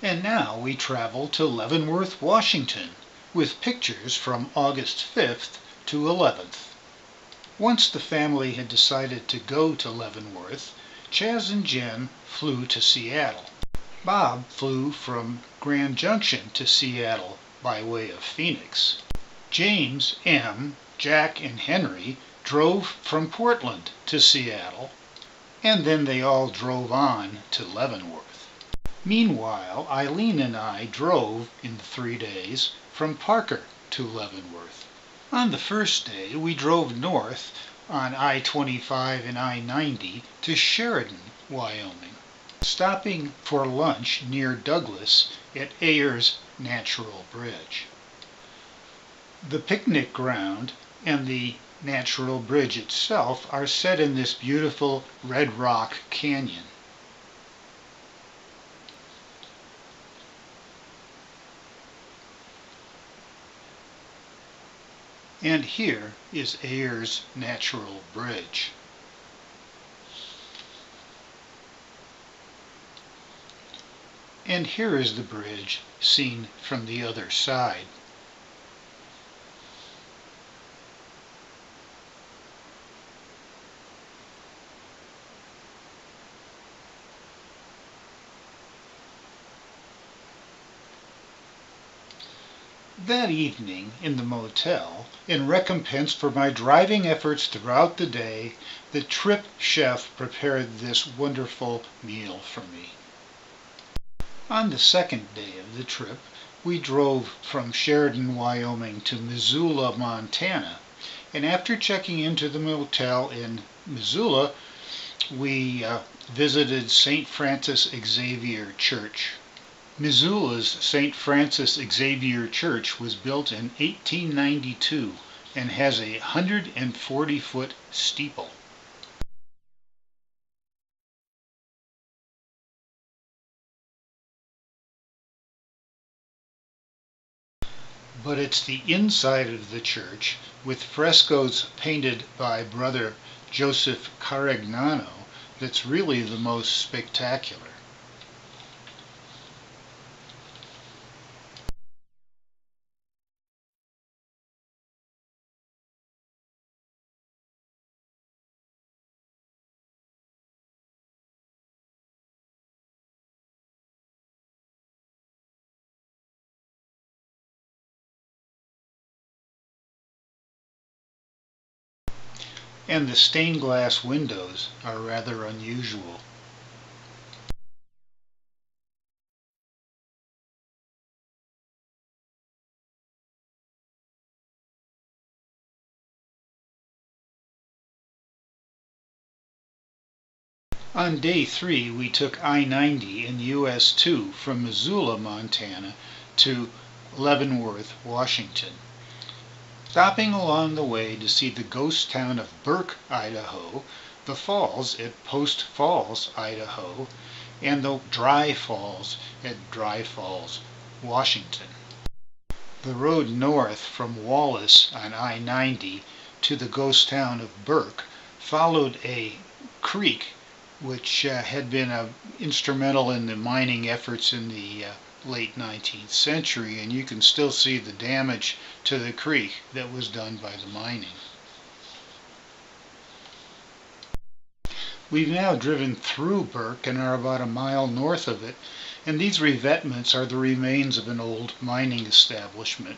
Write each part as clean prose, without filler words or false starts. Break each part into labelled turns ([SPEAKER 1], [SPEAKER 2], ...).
[SPEAKER 1] And now we travel to Leavenworth, Washington, with pictures from August 5th to 11th. Once the family had decided to go to Leavenworth, Chaz and Jen flew to Seattle. Bob flew from Grand Junction to Seattle by way of Phoenix. James, M., Jack, and Henry drove from Portland to Seattle, and then they all drove on to Leavenworth. Meanwhile, Eileen and I drove in 3 days from Parker to Leavenworth. On the first day, we drove north on I-25 and I-90 to Sheridan, Wyoming, stopping for lunch near Douglas at Ayers Natural Bridge. The picnic ground and the natural bridge itself are set in this beautiful Red Rock Canyon. And here is Ayers Natural Bridge. And here is the bridge seen from the other side. That evening, in the motel, in recompense for my driving efforts throughout the day, the trip chef prepared this wonderful meal for me. On the second day of the trip, we drove from Sheridan, Wyoming to Missoula, Montana, and after checking into the motel in Missoula, we visited St. Francis Xavier Church. Missoula's St. Francis Xavier Church was built in 1892 and has a 140-foot steeple. But it's the inside of the church, with frescoes painted by Brother Joseph Carignano, that's really the most spectacular. And the stained glass windows are rather unusual. On day 3, we took I-90 and US 2 from Missoula, Montana to Leavenworth, Washington, stopping along the way to see the ghost town of Burke, Idaho, the falls at Post Falls, Idaho, and the Dry Falls at Dry Falls, Washington. The road north from Wallace on I-90 to the ghost town of Burke followed a creek which had been instrumental in the mining efforts in the late 19th century, and you can still see the damage to the creek that was done by the mining. We've now driven through Burke and are about a mile north of it, and these revetments are the remains of an old mining establishment.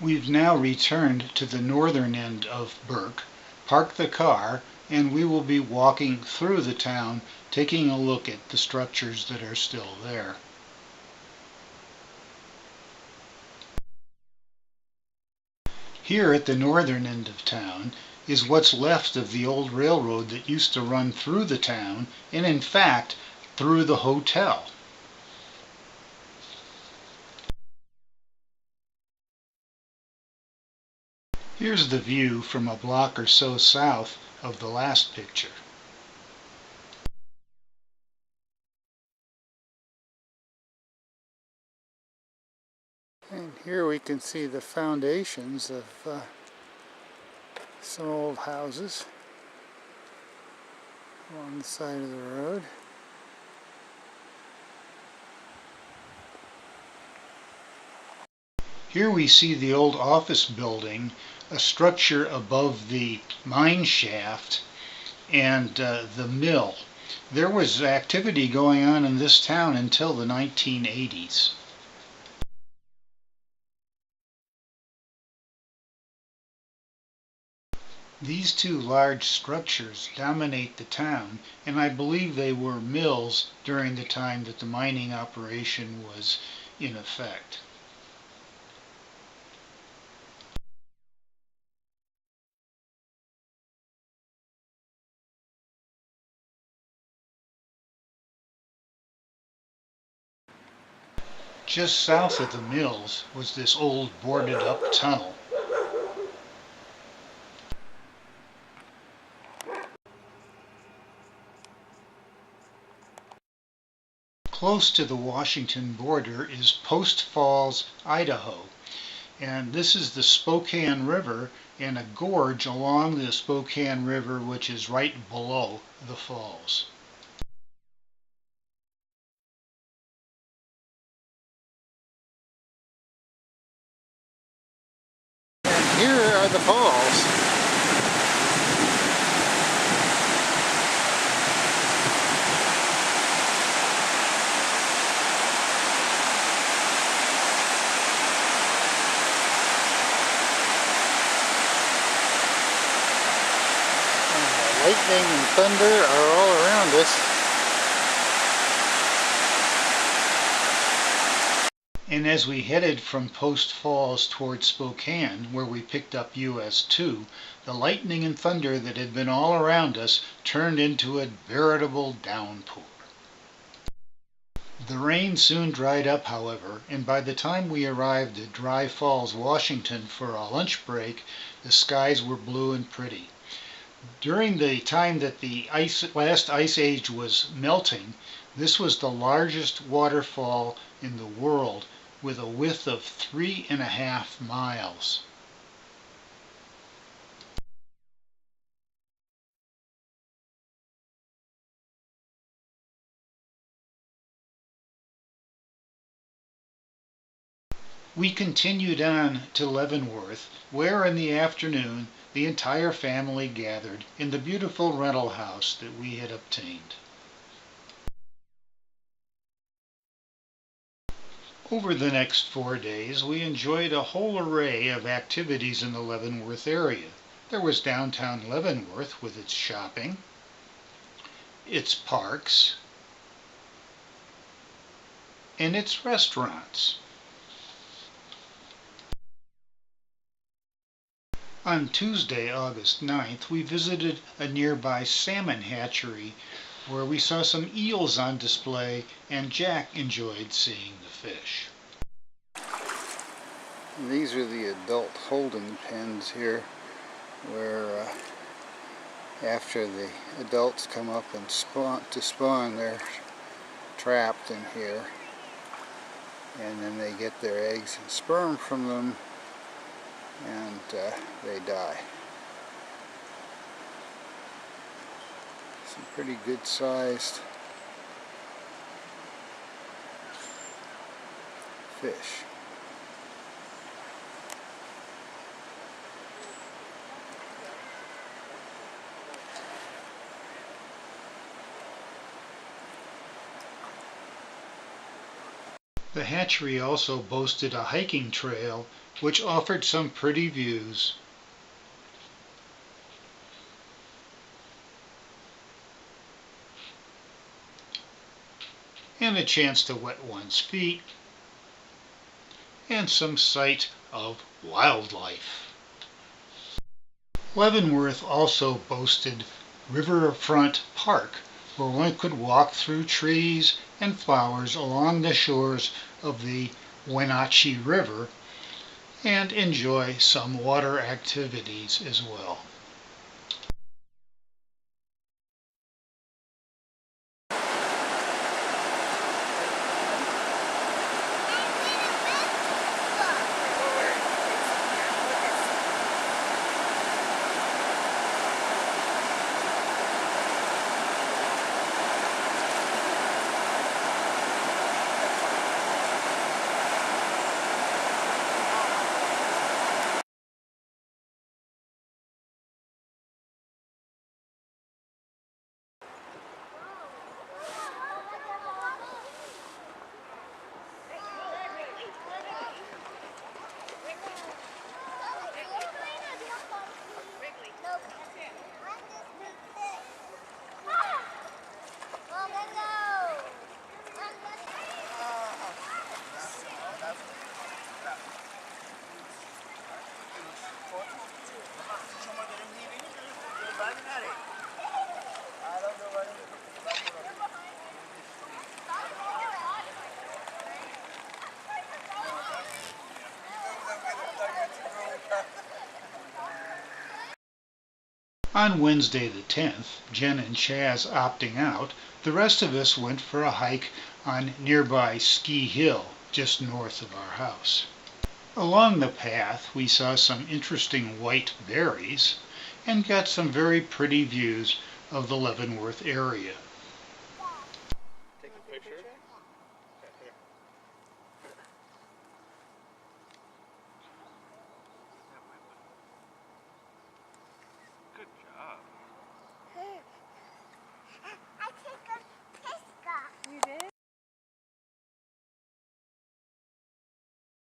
[SPEAKER 1] We've now returned to the northern end of Burke, parked the car, and we will be walking through the town, taking a look at the structures that are still there. Here at the northern end of town is what's left of the old railroad that used to run through the town, and in fact, through the hotel. Here's the view from a block or so south of the last picture. And here we can see the foundations of some old houses along the side of the road. Here we see the old office building, a structure above the mine shaft, and the mill. There was activity going on in this town until the 1980s. These two large structures dominate the town, and I believe they were mills during the time that the mining operation was in effect. Just south of the mills was this old boarded up tunnel. Close to the Washington border is Post Falls, Idaho, and this is the Spokane River and a gorge along the Spokane River which is right below the falls. And here are the falls. Lightning and thunder are all around us. And as we headed from Post Falls toward Spokane, where we picked up US 2, the lightning and thunder that had been all around us turned into a veritable downpour. The rain soon dried up, however, and by the time we arrived at Dry Falls, Washington for a lunch break, the skies were blue and pretty. During the time that the last ice age was melting, this was the largest waterfall in the world with a width of 3.5 miles. We continued on to Leavenworth, where in the afternoon the entire family gathered in the beautiful rental house that we had obtained. Over the next 4 days, we enjoyed a whole array of activities in the Leavenworth area. There was downtown Leavenworth with its shopping, its parks, and its restaurants. On Tuesday, August 9th, we visited a nearby salmon hatchery where we saw some eels on display and Jack enjoyed seeing the fish. These are the adult holding pens here where after the adults come up and spawn, they're trapped in here, and then they get their eggs and sperm from them, and they die. Some pretty good sized fish. The hatchery also boasted a hiking trail which offered some pretty views. And a chance to wet one's feet, and some sight of wildlife. Leavenworth also boasted Riverfront Park, where one could walk through trees and flowers along the shores of the Wenatchee River and enjoy some water activities as well. On Wednesday the 10th, Jen and Chaz opting out, the rest of us went for a hike on nearby Ski Hill, just north of our house. Along the path we saw some interesting white berries and got some very pretty views of the Leavenworth area.
[SPEAKER 2] Take a picture? Good job.
[SPEAKER 3] I took a picture.
[SPEAKER 4] You did?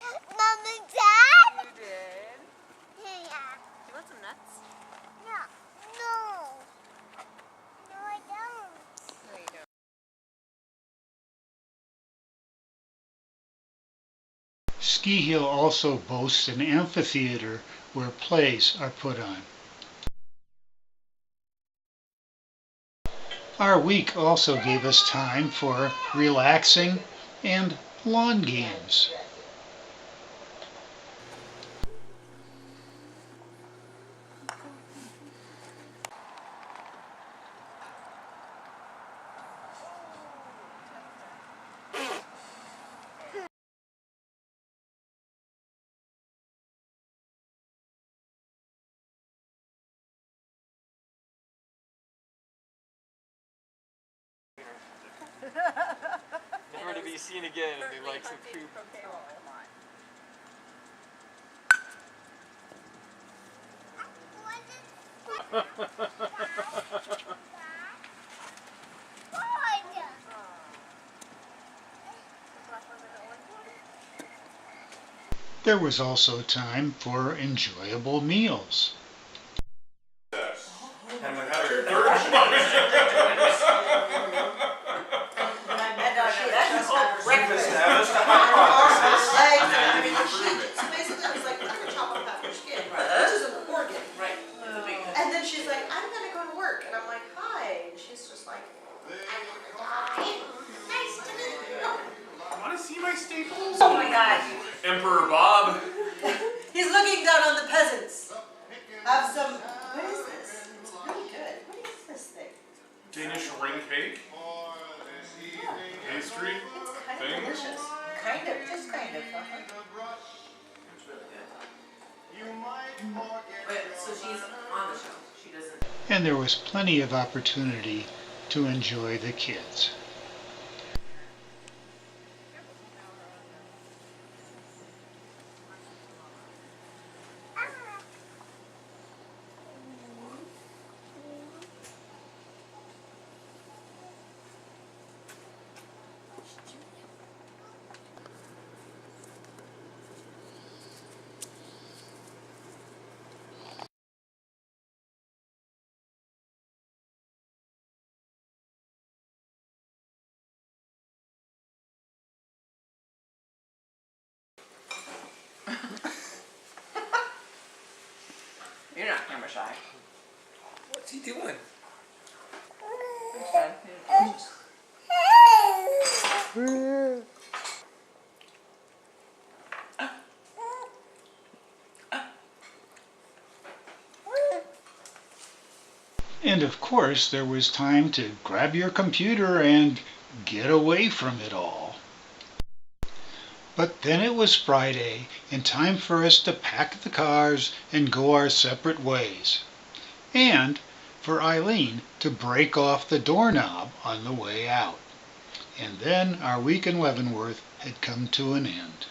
[SPEAKER 3] Mom and Dad?
[SPEAKER 4] You did.
[SPEAKER 3] Yeah.
[SPEAKER 4] You want some nuts?
[SPEAKER 3] No. No. No, I don't.
[SPEAKER 4] No, you don't.
[SPEAKER 1] Ski Hill also boasts an amphitheater where plays are put on. Our week also gave us time for relaxing and lawn games.
[SPEAKER 2] Never to be seen again and they like some poop.
[SPEAKER 1] There was also time for enjoyable meals.
[SPEAKER 5] And without your third we've established a hypothesis, and now you need to prove it.
[SPEAKER 6] So basically, it was like, we're gonna chop off half your skin, which is an organ.
[SPEAKER 4] Right.
[SPEAKER 6] And then she's like, I'm gonna go to work. And I'm like, hi. And she's just like, I'm gonna die. Nice to meet you.
[SPEAKER 5] Want to see my staples?
[SPEAKER 6] Oh my God.
[SPEAKER 5] Emperor Bob.
[SPEAKER 6] He's looking down on the peasants. Have some, what is this? It's really good. What is this thing?
[SPEAKER 5] Danish ring cake. Pastry.
[SPEAKER 6] It's kind of
[SPEAKER 5] Thing?
[SPEAKER 6] delicious. Kind of, just kind of.
[SPEAKER 4] It's really good. Wait, so she's on the show. She doesn't.
[SPEAKER 1] And there was plenty of opportunity to enjoy the kids.
[SPEAKER 4] You're not camera shy.
[SPEAKER 2] What's he doing?
[SPEAKER 4] It's fun.
[SPEAKER 1] And of course, there was time to grab your computer and get away from it all. But then it was Friday, and time for us to pack the cars and go our separate ways. And for Eileen to break off the doorknob on the way out. And then our week in Leavenworth had come to an end.